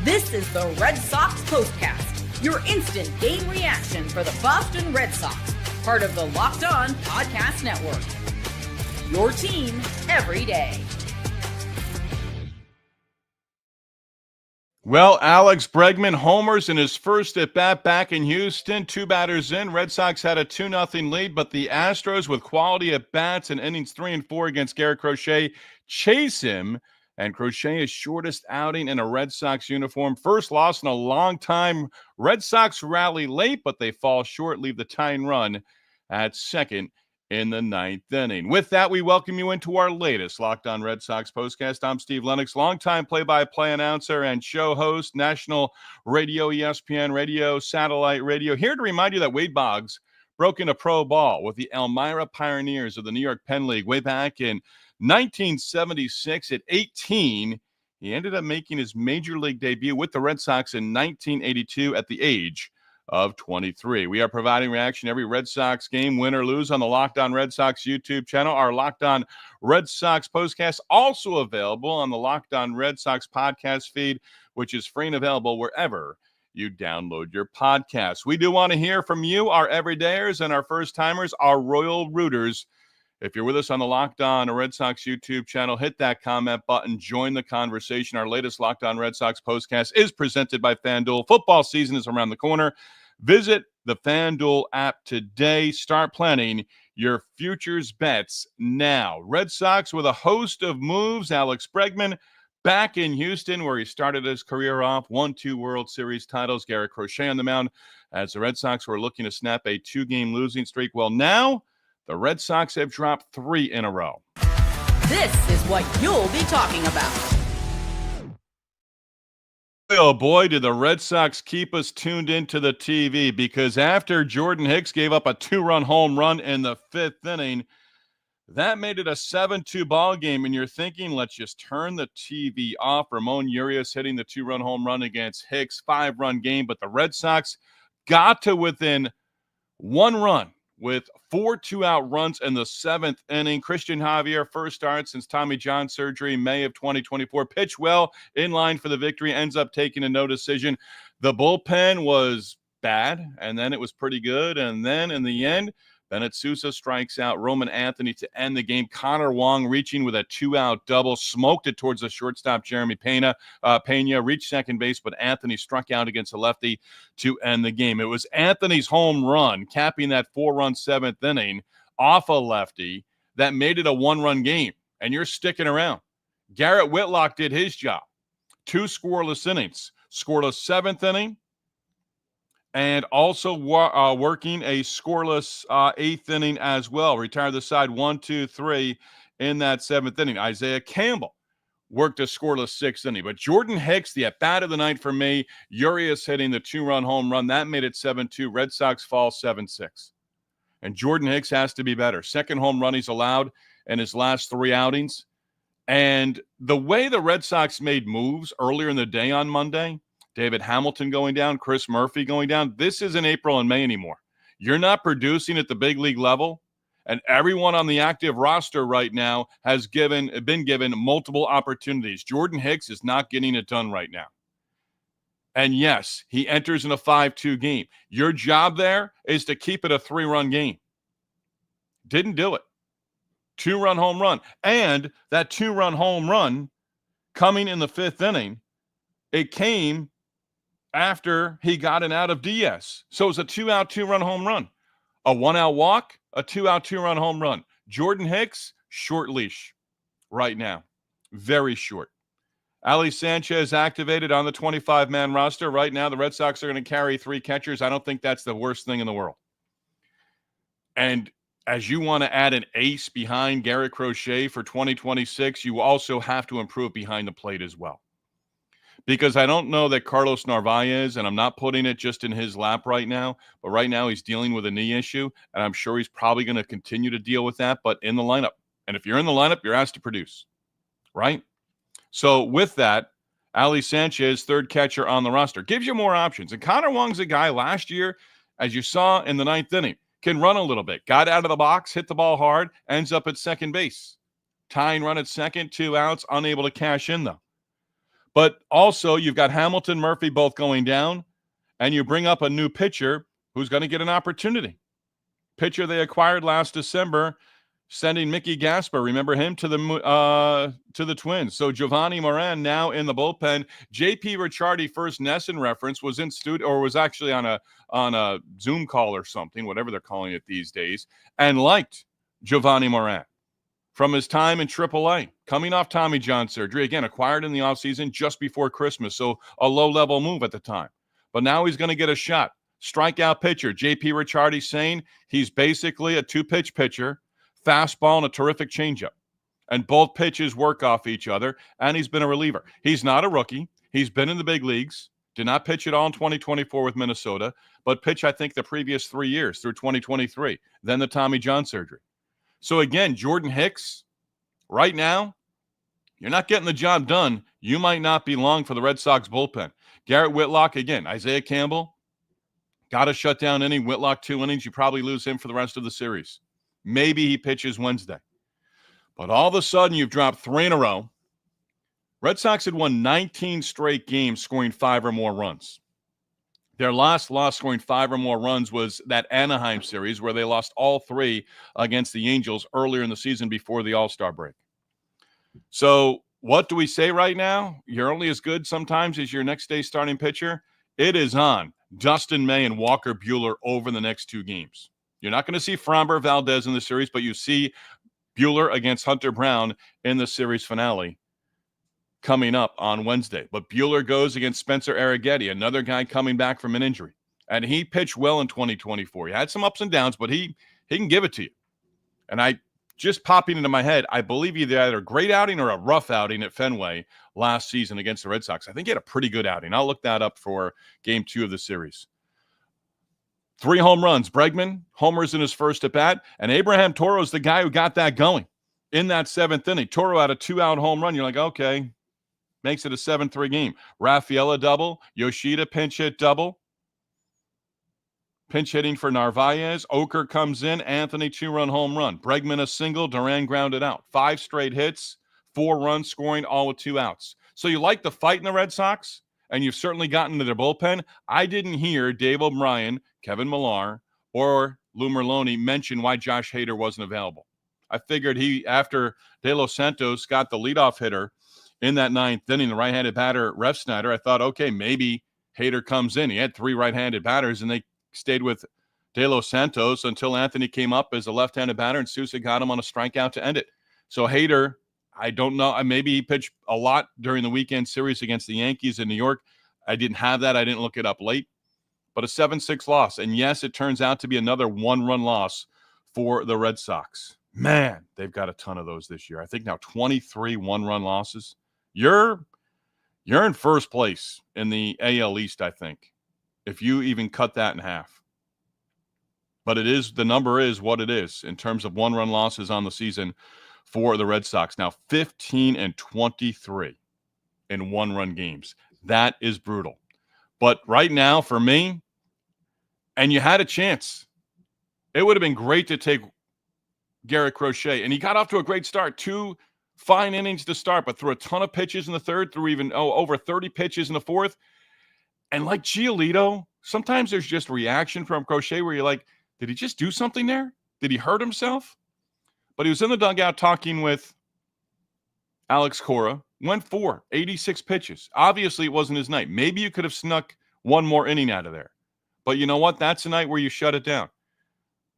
This is the Red Sox POSTCAST, your instant game reaction for the Boston Red Sox, part of the Locked On Podcast Network. Your team every day. Well, Alex Bregman homers in his first at-bat back in Houston. 2 batters in. Red Sox had a 2-0 lead, but the Astros, with quality at-bats in innings 3 and 4 against Garrett Crochet, chase him. And Crochet is shortest outing in a Red Sox uniform. First loss in a long time. Red Sox rally late, but they fall short, leave the tying run at second in the 9th inning. With that, we welcome you into our latest Locked On Red Sox postcast. I'm Steve Lennox, longtime play-by-play announcer and show host, national radio, ESPN radio, satellite radio. Here to remind you that Wade Boggs broke into pro ball with the Elmira Pioneers of the New York Penn League way back in 1976. At 18, he ended up making his major league debut with the Red Sox in 1982 at the age of 23. We are providing reaction every Red Sox game, win or lose, on the Locked On Red Sox YouTube channel. Our Locked On Red Sox postcast also available on the Locked On Red Sox podcast feed, which is free and available wherever you download your podcasts. We do want to hear from you, our everydayers and our first-timers, our Royal Rooters. If you're with us on the Locked On Red Sox YouTube channel, hit that comment button. Join the conversation. Our latest Locked On Red Sox postcast is presented by FanDuel. Football season is around the corner. Visit the FanDuel app today. Start planning your futures bets now. Red Sox with a host of moves. Alex Bregman back in Houston, where he started his career off, won 2 World Series titles. Garrett Crochet on the mound as the Red Sox were looking to snap a 2-game losing streak. Well, now the Red Sox have dropped 3 in a row. This is what you'll be talking about. Oh boy, did the Red Sox keep us tuned into the TV, because after Jordan Hicks gave up a 2-run home run in the 5th inning, that made it a 7-2 ball game, and you're thinking, let's just turn the TV off. Ramon Urias hitting the 2-run home run against Hicks, 5-run game, but the Red Sox got to within 1 run with 4 2-out runs in the 7th inning. Christian Javier, first start since Tommy John surgery, May of 2024. Pitched well, in line for the victory, ends up taking a no decision. The bullpen was bad, and then it was pretty good, and then in the end, Bennett Sousa strikes out Roman Anthony to end the game. Connor Wong reaching with a 2-out double, smoked it towards the shortstop Jeremy Pena. Reached second base, but Anthony struck out against a lefty to end the game. It was Anthony's home run, capping that 4-run 7th inning off a lefty, that made it a 1-run game, and you're sticking around. Garrett Whitlock did his job. 2 scoreless innings. Scoreless 7th inning, and also working a scoreless 8th inning as well. Retired the side 1, 2, 3 in that 7th inning. Isaiah Campbell worked a scoreless 6th inning. But Jordan Hicks, the at-bat of the night for me, Urias hitting the 2-run home run. That made it 7-2. Red Sox fall 7-6. And Jordan Hicks has to be better. 2nd home run he's allowed in his last 3 outings. And the way the Red Sox made moves earlier in the day on Monday, David Hamilton going down, Chris Murphy going down. This isn't April and May anymore. You're not producing at the big league level, and everyone on the active roster right now has been given multiple opportunities. Jordan Hicks is not getting it done right now. And yes, he enters in a 5-2 game. Your job there is to keep it a 3-run game. Didn't do it. 2-run home run. And that 2-run home run coming in the 5th inning, it came after he got an out of Diaz. So it was a 2-out, 2-run home run. A 1-out walk, a 2-out, 2-run home run. Jordan Hicks, short leash right now. Very short. Ali Sanchez activated on the 25-man roster. Right now, the Red Sox are going to carry 3 catchers. I don't think that's the worst thing in the world. And as you want to add an ace behind Garrett Crochet for 2026, you also have to improve behind the plate as well. Because I don't know that Carlos Narvaez, and I'm not putting it just in his lap right now, but right now he's dealing with a knee issue, and I'm sure he's probably going to continue to deal with that, but in the lineup. And if you're in the lineup, you're asked to produce, right? So with that, Ali Sanchez, 3rd catcher on the roster, gives you more options. And Connor Wong's a guy last year, as you saw in the 9th inning, can run a little bit. Got out of the box, hit the ball hard, ends up at second base. Tying run at second, 2 outs, unable to cash in though. But also, you've got Hamilton, Murphy both going down, and you bring up a new pitcher who's going to get an opportunity. Pitcher they acquired last December, sending Mickey Gasper. Remember him to the Twins. So Giovanni Moran now in the bullpen. J.P. Ricciardi, first NESN reference, was in studio or was actually on a Zoom call or something, whatever they're calling it these days, and liked Giovanni Moran from his time in AAA, coming off Tommy John surgery, again, acquired in the offseason just before Christmas, so a low-level move at the time. But now he's going to get a shot. Strikeout pitcher, J.P. Ricciardi saying he's basically a two-pitch pitcher, fastball and a terrific changeup. And both pitches work off each other, and he's been a reliever. He's not a rookie. He's been in the big leagues, did not pitch at all in 2024 with Minnesota, but pitched, I think, the previous 3 years through 2023, then the Tommy John surgery. So again, Jordan Hicks, right now, you're not getting the job done. You might not be long for the Red Sox bullpen. Garrett Whitlock, again, Isaiah Campbell, got a shutdown inning. Whitlock 2 innings. You probably lose him for the rest of the series. Maybe he pitches Wednesday. But all of a sudden, you've dropped 3 in a row. Red Sox had won 19 straight games scoring 5 or more runs. Their last loss scoring 5 or more runs was that Anaheim series where they lost all 3 against the Angels earlier in the season before the All-Star break. So what do we say right now? You're only as good sometimes as your next day starting pitcher. It is on Dustin May and Walker Buehler over the next 2 games. You're not going to see Framber Valdez in the series, but you see Buehler against Hunter Brown in the series finale coming up on Wednesday. But Buehler goes against Spencer Arrighetti, another guy coming back from an injury. And he pitched well in 2024. He had some ups and downs, but he can give it to you. And I just popping into my head, I believe he had either a great outing or a rough outing at Fenway last season against the Red Sox. I think he had a pretty good outing. I'll look that up for game 2 of the series. 3 home runs. Bregman, homers in his first at-bat. And Abraham Toro's the guy who got that going in that 7th inning. Toro had a 2-out home run. You're like, okay, makes it a 7-3 game. Rafaela double. Yoshida pinch hit double. Pinch hitting for Narvaez. Oker comes in. Anthony 2-run home run. Bregman a single. Duran grounded out. 5 straight hits. 4 runs scoring, all with 2 outs. So you like the fight in the Red Sox, and you've certainly gotten to their bullpen. I didn't hear Dave O'Brien, Kevin Millar, or Lou Merloni mention why Josh Hader wasn't available. I figured after De Los Santos got the leadoff hitter in that 9th inning, the right-handed batter, Ref Snyder, I thought, okay, maybe Hader comes in. He had 3 right-handed batters, and they stayed with De Los Santos until Anthony came up as a left-handed batter, and Sousa got him on a strikeout to end it. So Hader, I don't know. Maybe he pitched a lot during the weekend series against the Yankees in New York. I didn't have that. I didn't look it up late. But a 7-6 loss. And yes, it turns out to be another 1-run loss for the Red Sox. Man, they've got a ton of those this year. I think now 23 1-run losses. You're in first place in the AL East, I think, if you even cut that in half. But the number is what it is in terms of 1-run losses on the season for the Red Sox. Now 15-23 in 1-run games. That is brutal. But right now, for me, and you had a chance, it would have been great to take Garrett Crochet. And he got off to a great start. 2 fine innings to start, but threw a ton of pitches in the 3rd, threw even over 30 pitches in the 4th. And like Giolito, sometimes there's just reaction from Crochet where you're like, did he just do something there? Did he hurt himself? But he was in the dugout talking with Alex Cora. Went 86 pitches. Obviously, it wasn't his night. Maybe you could have snuck 1 more inning out of there. But you know what? That's a night where you shut it down.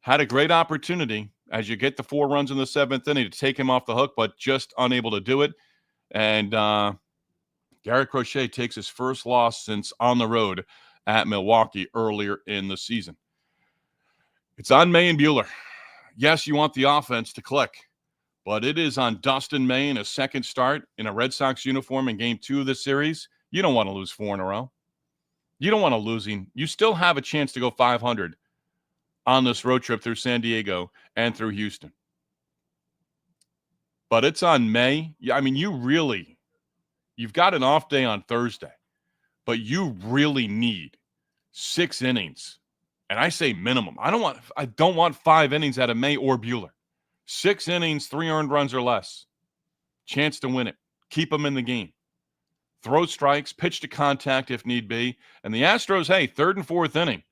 Had a great opportunity as you get the 4 runs in the 7th inning to take him off the hook, but just unable to do it. And Garrett Crochet takes his first loss since on the road at Milwaukee earlier in the season. It's on May and Buehler. Yes, you want the offense to click, but it is on Dustin May in a second start in a Red Sox uniform in game 2 of the series. You don't want to lose 4 in a row. You don't want to losing. You still have a chance to go 500 on this road trip through San Diego and through Houston. But it's on May. I mean, you've got an off day on Thursday, but you really need 6 innings. And I say minimum. I don't want 5 innings out of May or Buehler. 6 innings, 3 earned runs or less. Chance to win it. Keep them in the game. throw strikes, pitch to contact if need be. And the Astros, hey, third and fourth inning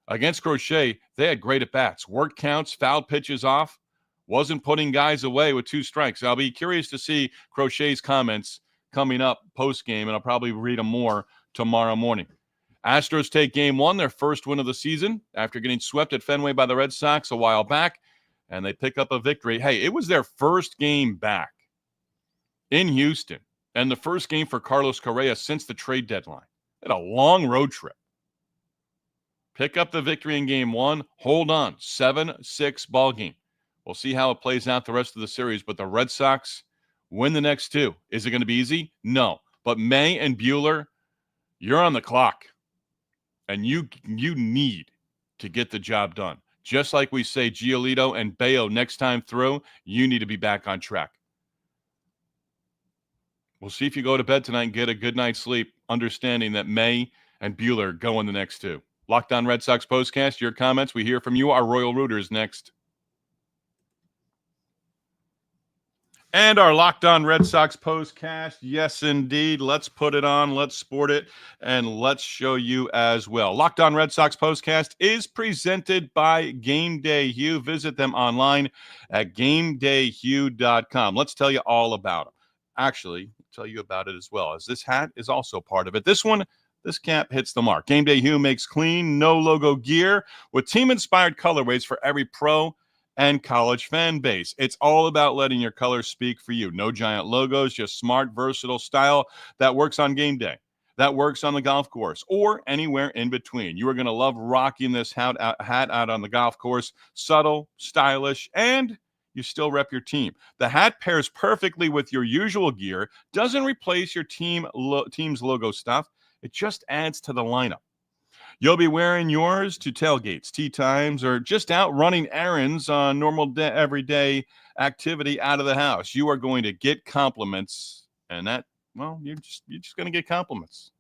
against Crochet, they had great at-bats, worked counts, fouled pitches off, wasn't putting guys away with 2 strikes. I'll be curious to see Crochet's comments coming up post-game, and I'll probably read them more tomorrow morning. Astros take game 1, their first win of the season, after getting swept at Fenway by the Red Sox a while back, and they pick up a victory. Hey, it was their first game back in Houston, and the first game for Carlos Correa since the trade deadline. They had a long road trip. Pick up the victory in game 1. Hold on. 7-6 ball game. We'll see how it plays out the rest of the series, but the Red Sox win the next 2. Is it going to be easy? No. But May and Buehler, you're on the clock, and you need to get the job done. Just like we say Giolito and Bayo next time through, you need to be back on track. We'll see if you go to bed tonight and get a good night's sleep, understanding that May and Buehler go in the next 2. Locked On Red Sox Postcast, your comments. We hear from you. Our Royal Rooters next. And our Locked On Red Sox Postcast, yes, indeed. Let's put it on, let's sport it, and let's show you as well. Locked On Red Sox Postcast is presented by Game Day Hue. Visit them online at GameDayHue.com. Let's tell you all about them. Actually, I'll tell you about it as well, as this hat is also part of it. This cap hits the mark. Game Day Hue makes clean, no-logo gear with team-inspired colorways for every pro and college fan base. It's all about letting your colors speak for you. No giant logos, just smart, versatile style that works on game day, that works on the golf course, or anywhere in between. You are going to love rocking this hat out on the golf course. Subtle, stylish, and you still rep your team. The hat pairs perfectly with your usual gear, doesn't replace your team's logo stuff. It just adds to the lineup. You'll be wearing yours to tailgates, tea times, or just out running errands on normal everyday activity out of the house. You are going to get compliments, and that, well, you're just going to get compliments.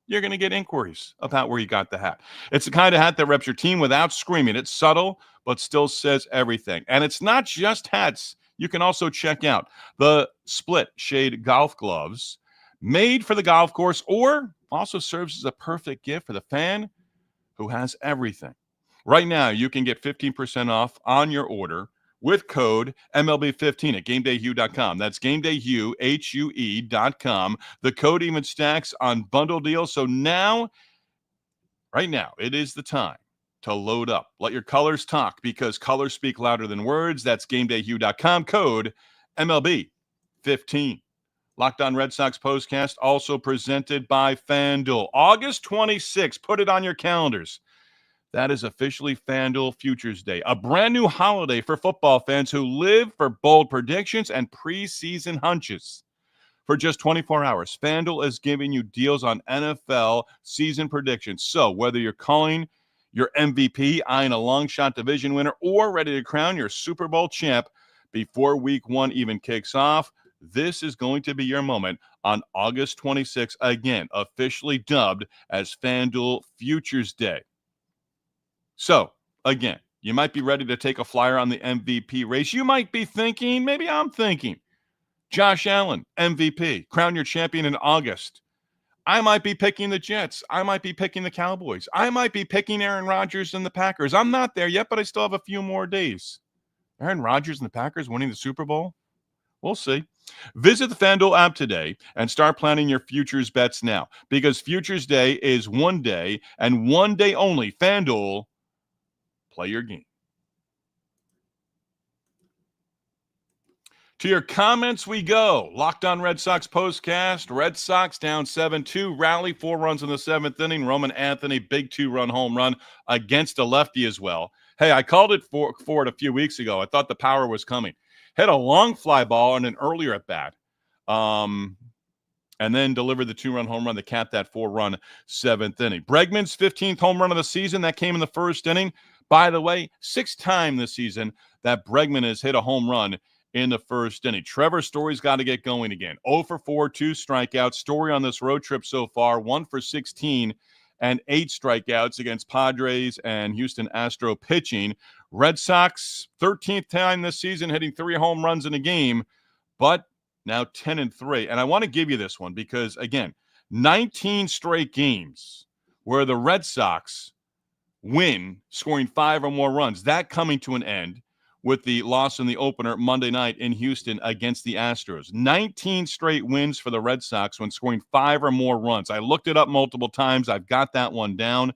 You're going to get inquiries about where you got the hat. It's the kind of hat that reps your team without screaming. It's subtle, but still says everything. And it's not just hats. You can also check out the split shade golf gloves made for the golf course, or also serves as a perfect gift for the fan who has everything. Right now, you can get 15% off on your order with code MLB15 at GameDayHue.com. That's GameDayHue, HUE.com. The code even stacks on bundle deals. So right now, it is the time to load up. Let your colors talk, because colors speak louder than words. That's GameDayHue.com, code MLB15. Locked On Red Sox Postcast, also presented by FanDuel. August 26th, put it on your calendars. That is officially FanDuel Futures Day, a brand new holiday for football fans who live for bold predictions and preseason hunches. For just 24 hours, FanDuel is giving you deals on NFL season predictions. So whether you're calling your MVP, eyeing a long shot division winner, or ready to crown your Super Bowl champ before week 1 even kicks off, this is going to be your moment on August 26th, again, officially dubbed as FanDuel Futures Day. So, again, you might be ready to take a flyer on the MVP race. You might be thinking, maybe I'm thinking, Josh Allen, MVP, crown your champion in August. I might be picking the Jets. I might be picking the Cowboys. I might be picking Aaron Rodgers and the Packers. I'm not there yet, but I still have a few more days. Aaron Rodgers and the Packers winning the Super Bowl? We'll see. Visit the FanDuel app today and start planning your futures bets now, because Futures Day is one day and one day only. FanDuel, play your game. To your comments we go. Locked On Red Sox Postcast. Red Sox down 7-2. Rally, 4 runs in the 7th inning. Roman Anthony, big 2-run home run against a lefty as well. Hey, I called it for it a few weeks ago. I thought the power was coming. Hit a long fly ball on an earlier at bat, and then delivered the 2-run home run to cap that 4-run 7th inning. Bregman's 15th home run of the season, that came in the 1st inning. By the way, 6th time this season that Bregman has hit a home run in the 1st inning. Trevor Story's got to get going again. 0 for 4, 2 strikeouts. Story on this road trip so far, 1 for 16 and 8 strikeouts against Padres and Houston Astros pitching. Red Sox, 13th time this season, hitting 3 home runs in a game, but now 10-3. And I want to give you this one because, again, 19 straight games where the Red Sox win, scoring 5 or more runs. That coming to an end with the loss in the opener Monday night in Houston against the Astros. 19 straight wins for the Red Sox when scoring 5 or more runs. I looked it up multiple times. I've got that one down.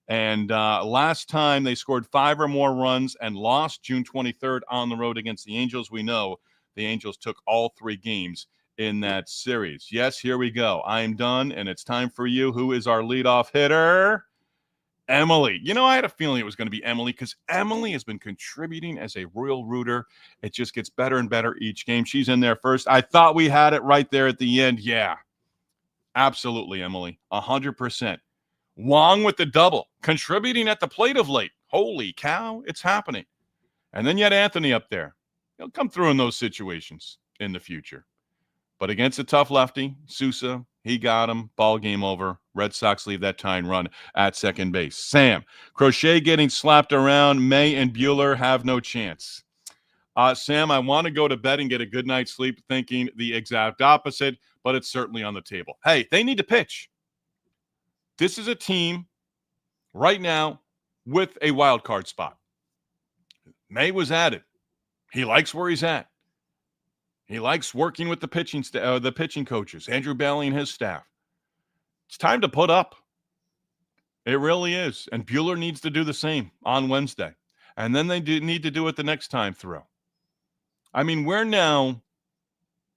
And last time they scored 5 or more runs and lost June 23rd on the road against the Angels. We know the Angels took all 3 games in that series. Yes, here we go. I am done, and it's time for you. Who is our leadoff hitter? Emily. You know, I had a feeling it was going to be Emily because Emily has been contributing as a Royal Rooter. It just gets better and better each game. She's in there first. I thought we had it right there at the end. Yeah, absolutely, Emily. 100%. Wong with the double, contributing at the plate of late. Holy cow, it's happening. And then you had Anthony up there. He'll come through in those situations in the future. But against a tough lefty, Sousa, he got him. Ball game over. Red Sox leave that tying run at second base. Sam, Crochet getting slapped around. May and Bueller have no chance. Sam, I want to go to bed and get a good night's sleep thinking the exact opposite, but it's certainly on the table. Hey, they need to pitch. This is a team right now with a wild card spot. May was at it. He likes where he's at. He likes working with the pitching coaches, Andrew Bailey and his staff. It's time to put up. It really is. And Bueller needs to do the same on Wednesday. And then they need to do it the next time through. I mean, we're now,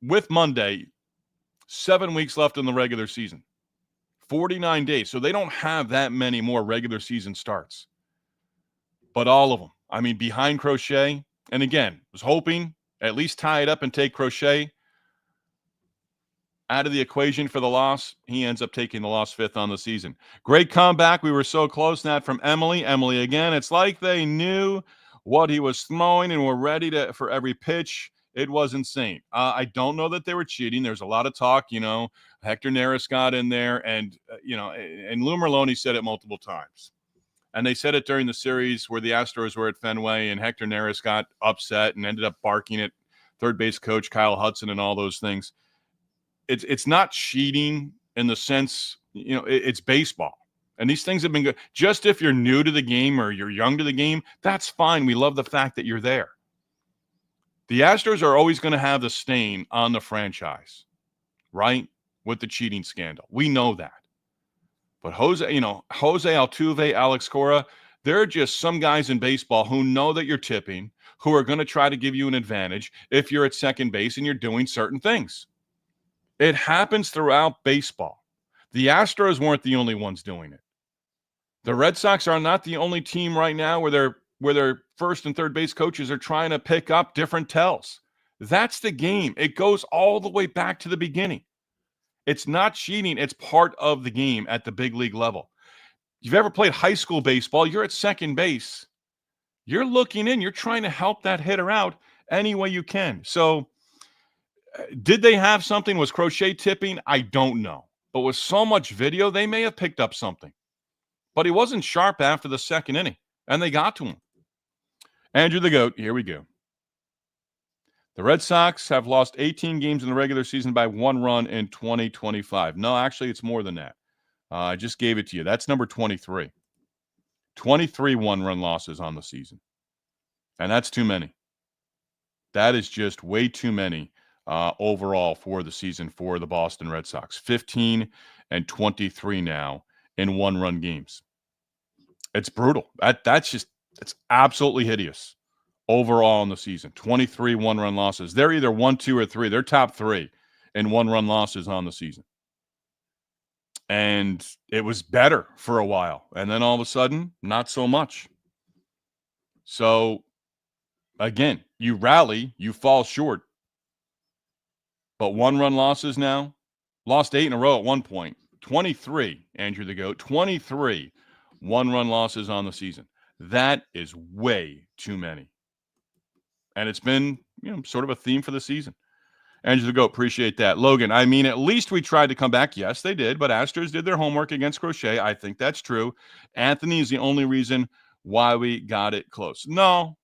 with Monday, 7 weeks left in the regular season. 49 days. So they don't have that many more regular season starts. But all of them. I mean, behind Crochet. And again, was hoping at least tie it up and take Crochet out of the equation for the loss. He ends up taking the loss 5th on the season. Great comeback. We were so close. That from Emily. Emily again. It's like they knew what he was throwing and were ready for every pitch. It was insane. I don't know that they were cheating. There's a lot of talk, Hector Neris got in there and Lou Merlone said it multiple times. And they said it during the series where the Astros were at Fenway and Hector Neris got upset and ended up barking at third base coach Kyle Hudson and all those things. It's not cheating in the sense, it's baseball. And these things have been good. Just if you're new to the game or you're young to the game, that's fine. We love the fact that you're there. The Astros are always going to have the stain on the franchise, right? With the cheating scandal. We know that. But Jose Altuve, Alex Cora, there are just some guys in baseball who know that you're tipping, who are going to try to give you an advantage if you're at second base and you're doing certain things. It happens throughout baseball. The Astros weren't the only ones doing it. The Red Sox are not the only team right now where their first and third base coaches are trying to pick up different tells. That's the game. It goes all the way back to the beginning. It's not cheating. It's part of the game at the big league level. If you've ever played high school baseball, you're at second base. You're looking in. You're trying to help that hitter out any way you can. So did they have something? Was Crochet tipping? I don't know. But with so much video, they may have picked up something. But he wasn't sharp after the second inning, and they got to him. Andrew the GOAT, here we go. The Red Sox have lost 18 games in the regular season by 1 run in 2025. No, actually, it's more than that. I just gave it to you. That's number 23. 23 one-run losses on the season. And that's too many. That is just way too many overall for the season for the Boston Red Sox. 15 and 23 now in one-run games. It's brutal. That's absolutely hideous. Overall in the season, 23 one-run losses. They're either 1, 2, or 3. They're top 3 in one-run losses on the season. And it was better for a while. And then all of a sudden, not so much. So, again, you rally, you fall short. But one-run losses now, lost 8 in a row at one point. 23, Andrew the GOAT, 23 one-run losses on the season. That is way too many. And it's been, sort of a theme for the season. Andrew the GOAT, appreciate that. Logan, I mean, at least we tried to come back. Yes, they did. But Astros did their homework against Crochet. I think that's true. Anthony is the only reason why we got it close. No,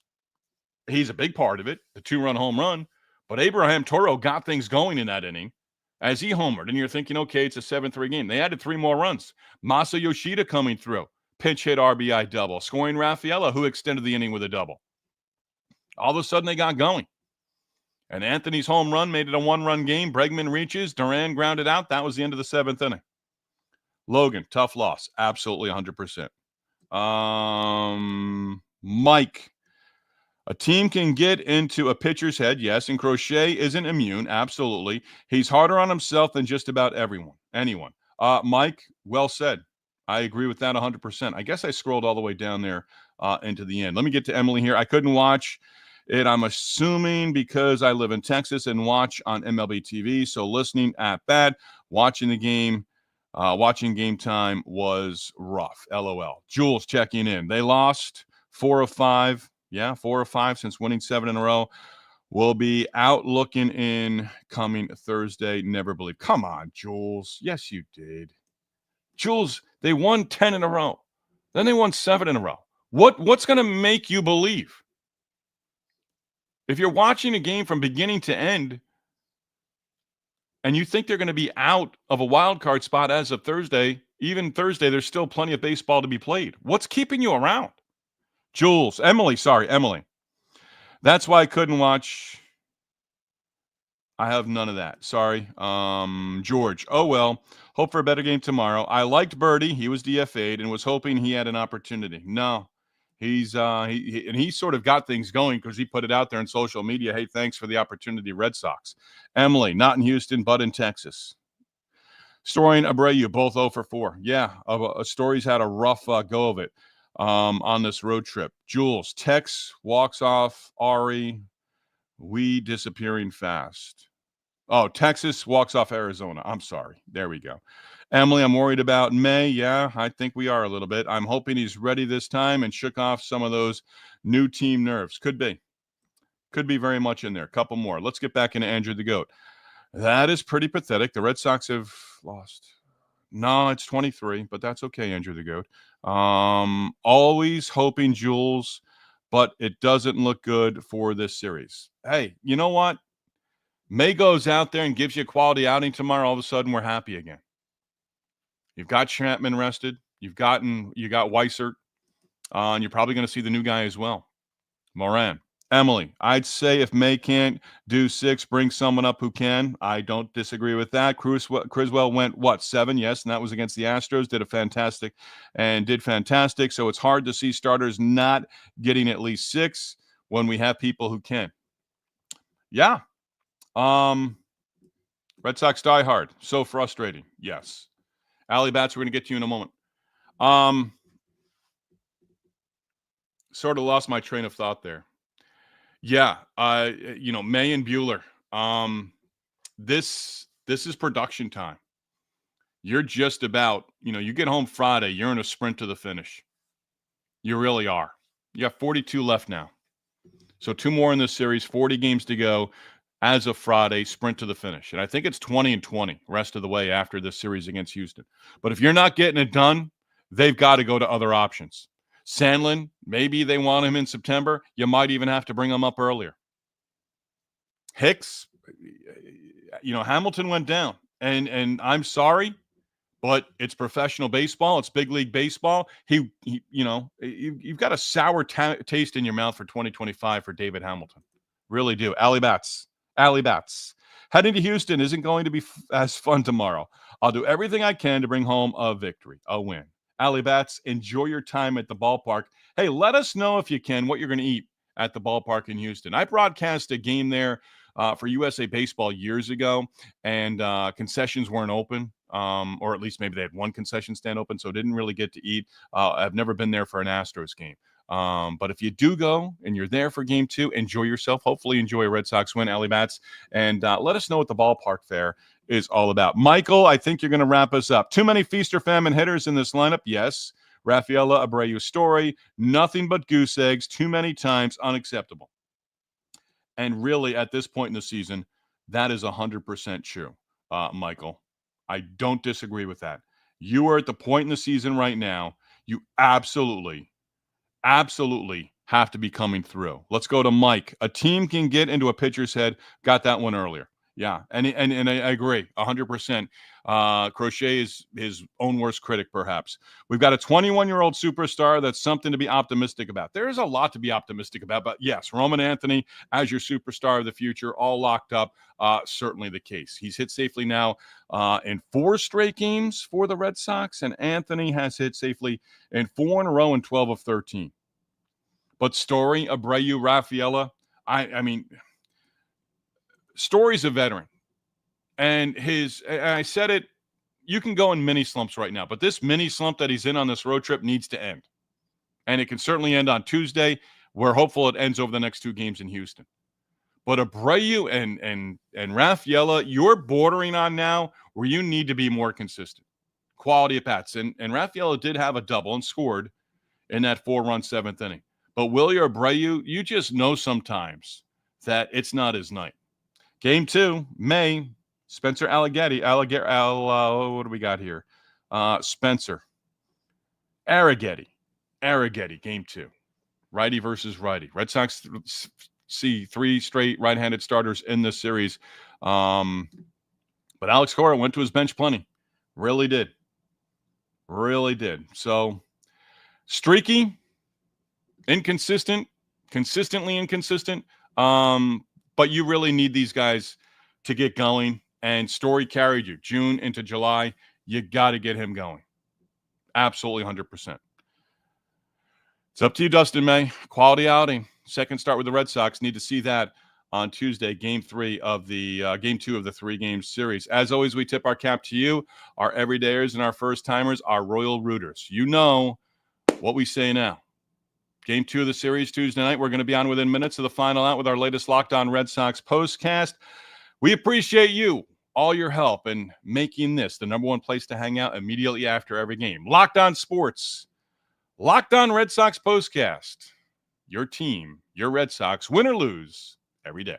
he's a big part of it, the 2-run home run. But Abraham Toro got things going in that inning as he homered. And you're thinking, okay, it's a 7-3 game. They added 3 more runs. Masa Yoshida coming through. Pinch hit RBI double. Scoring Rafaela, who extended the inning with a double. All of a sudden, they got going. And Anthony's home run made it a 1-run game. Bregman reaches. Duran grounded out. That was the end of the 7th inning. Logan, tough loss. Absolutely 100%. Mike, a team can get into a pitcher's head, yes, and Crochet isn't immune, absolutely. He's harder on himself than just about anyone. Mike, well said. I agree with that 100%. I guess I scrolled all the way down there into the end. Let me get to Emily here. I couldn't watch it, I'm assuming, because I live in Texas and watch on MLB TV, so listening at bat, watching the game. Watching game time was rough. LOL. Jules checking in. They lost 4 of 5. Yeah, 4 of 5 since winning 7 in a row. We'll be out looking in coming Thursday. Never believe. Come on, Jules. Yes, you did. Jules, they won 10 in a row. Then they won 7 in a row. What's going to make you believe? If you're watching a game from beginning to end, and you think they're going to be out of a wild card spot as of Thursday, even Thursday, there's still plenty of baseball to be played. What's keeping you around? Emily. That's why I couldn't watch. I have none of that. Sorry. George. Oh, well, hope for a better game tomorrow. I liked Birdie. He was DFA'd and was hoping he had an opportunity. No. He sort of got things going because he put it out there on social media. Hey, thanks for the opportunity, Red Sox. Emily, not in Houston, but in Texas. Story and Abreu, both 0 for 4. Yeah, Story's had a rough go of it on this road trip. Jules, Tex walks off Ari. We disappearing fast. Oh, Texas walks off Arizona. I'm sorry. There we go. Emily, I'm worried about May. Yeah, I think we are a little bit. I'm hoping he's ready this time and shook off some of those new team nerves. Could be. Could be very much in there. A couple more. Let's get back into Andrew the Goat. That is pretty pathetic. The Red Sox have lost. No, it's 23, but that's okay, Andrew the Goat. Always hoping, Jules, but it doesn't look good for this series. Hey, you know what? May goes out there and gives you a quality outing tomorrow. All of a sudden, we're happy again. You've got Chapman rested. You got Weissert. And you're probably going to see the new guy as well. Moran. Emily, I'd say if May can't do 6, bring someone up who can. I don't disagree with that. Criswell went, 7? Yes, and that was against the Astros. Did fantastic. So it's hard to see starters not getting at least 6 when we have people who can. Yeah. Red Sox die hard. So frustrating. Yes. Allie Bats, we're going to get to you in a moment. Sort of lost my train of thought there. Yeah. May and Bueller. This is production time. You're just about, you get home Friday, you're in a sprint to the finish. You really are. You have 42 left now. So 2 more in this series, 40 games to go. As of Friday, sprint to the finish. And I think it's 20-20 rest of the way after this series against Houston. But if you're not getting it done, they've got to go to other options. Sandlin, maybe they want him in September. You might even have to bring him up earlier. Hicks, Hamilton went down. And I'm sorry, but it's professional baseball. It's big league baseball. You've got a sour taste in your mouth for 2025 for David Hamilton. Really do. Allie Bats. Heading to Houston isn't going to be as fun tomorrow. I'll do everything I can to bring home a victory, a win. Allie Bats, enjoy your time at the ballpark. Hey, let us know if you can what you're going to eat at the ballpark in Houston. I broadcast a game there for USA Baseball years ago, and concessions weren't open, or at least maybe they had one concession stand open, so didn't really get to eat. I've never been there for an Astros game. But if you do go and you're there for game 2, enjoy yourself. Hopefully enjoy a Red Sox win, Allie Bats, and let us know what the ballpark there is all about. Michael, I think you're going to wrap us up. Too many feast or famine hitters in this lineup? Yes. Rafaela Abreu Story, nothing but goose eggs, too many times, unacceptable. And really, at this point in the season, that is 100% true, Michael. I don't disagree with that. You are at the point in the season right now, you absolutely have to be coming through. Let's go to Mike. A team can get into a pitcher's head. Got that one earlier. Yeah, and I agree 100%. Crochet is his own worst critic, perhaps. We've got a 21-year-old superstar. That's something to be optimistic about. There is a lot to be optimistic about, but yes, Roman Anthony as your superstar of the future, all locked up. Certainly the case. He's hit safely now in 4 straight games for the Red Sox, and Anthony has hit safely in 4 in a row in 12 of 13. But Story, Abreu, Rafaela, I mean, Story's a veteran. And I said it, you can go in mini slumps right now, but this mini slump that he's in on this road trip needs to end. And it can certainly end on Tuesday. We're hopeful it ends over the next 2 games in Houston. But Abreu and Rafaela, you're bordering on now where you need to be more consistent. Quality at bats. And Rafaela did have a double and scored in that 4-run 7th inning. But Willie Abreu, you just know sometimes that it's not his night. Game 2, May, Spencer Arrighetti. What do we got here? Spencer Arrighetti, game 2. Righty versus righty. Red Sox see 3 straight right-handed starters in this series. But Alex Cora went to his bench plenty. Really did. So, streaky, inconsistent, consistently inconsistent. But you really need these guys to get going. And Story carried you June into July. You got to get him going. Absolutely 100%. It's up to you, Dustin May. Quality outing. Second start with the Red Sox. Need to see that on Tuesday, game 2 of the 3-game series. As always, we tip our cap to you, our everydayers and our first-timers, our Royal Rooters. You know what we say now. Game 2 of the series Tuesday night. We're going to be on within minutes of the final out with our latest Locked On Red Sox postcast. We appreciate you, all your help in making this the number 1 place to hang out immediately after every game. Locked On Sports, Locked On Red Sox postcast. Your team, your Red Sox, win or lose every day.